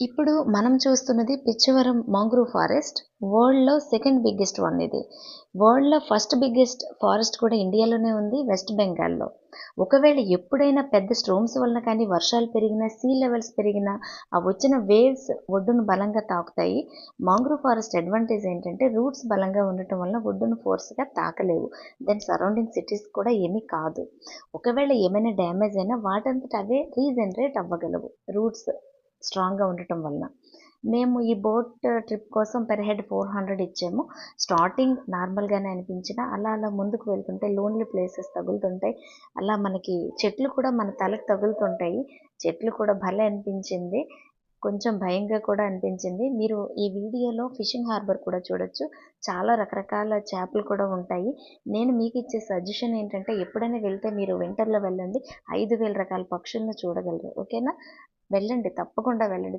ఇప్పుడు మనం చూస్తున్నది పిచ్చవరం మాంగ్రూవ్ ఫారెస్ట్. వరల్డ్‌లో సెకండ్ బిగ్గెస్ట్ వన్ ఇది. వరల్డ్‌లో ఫస్ట్ బిగ్గెస్ట్ ఫారెస్ట్ కూడా ఇండియాలోనే ఉంది, వెస్ట్ బెంగాల్‌లో. ఒకవేళ ఎప్పుడైనా పెద్ద స్ట్రోమ్స్ వలన కానీ, వర్షాలు పెరిగినా, సీ లెవెల్స్ పెరిగినా, ఆ వచ్చిన వేవ్స్ ఒడ్డును బలంగా తాకుతాయి. మాంగ్రూవ్ ఫారెస్ట్ అడ్వాంటేజ్ ఏంటంటే రూట్స్ బలంగా ఉండటం వలన ఒడ్డును ఫోర్స్‌గా తాకలేవు. దాని సరౌండింగ్ సిటీస్ కూడా ఏమీ కాదు. ఒకవేళ ఏమైనా డ్యామేజ్ అయినా వాటంతట అవే రీజనరేట్ అవ్వగలవు. రూట్స్ స్ట్రాంగ్‌గా ఉండటం వలన. మేము ఈ బోట్ ట్రిప్ కోసం పర్ హెడ్ 400 ఇచ్చాము. స్టార్టింగ్ నార్మల్‌గానే అనిపించినా అలా అలా ముందుకు వెళ్తుంటే లోన్లీ ప్లేసెస్ తగులుతుంటాయి. అలా మనకి చెట్లు కూడా మన తలకి తగులుతుంటాయి. చెట్లు కూడా భలే అనిపించింది. కొంచెం భయంగా కూడా అనిపించింది. మీరు ఈ వీడియోలో ఫిషింగ్ హార్బర్ కూడా చూడొచ్చు. చాలా రకరకాల చేపలు కూడా ఉంటాయి. నేను మీకిచ్చే సజెషన్ ఏంటంటే ఎప్పుడైనా వెళ్తే మీరు వింటర్‌లో వెళ్ళండి. 5000 రకాల పక్షులను చూడగలరు. ఓకేనా? వెళ్ళండి. తప్పకుండా వెళ్ళండి.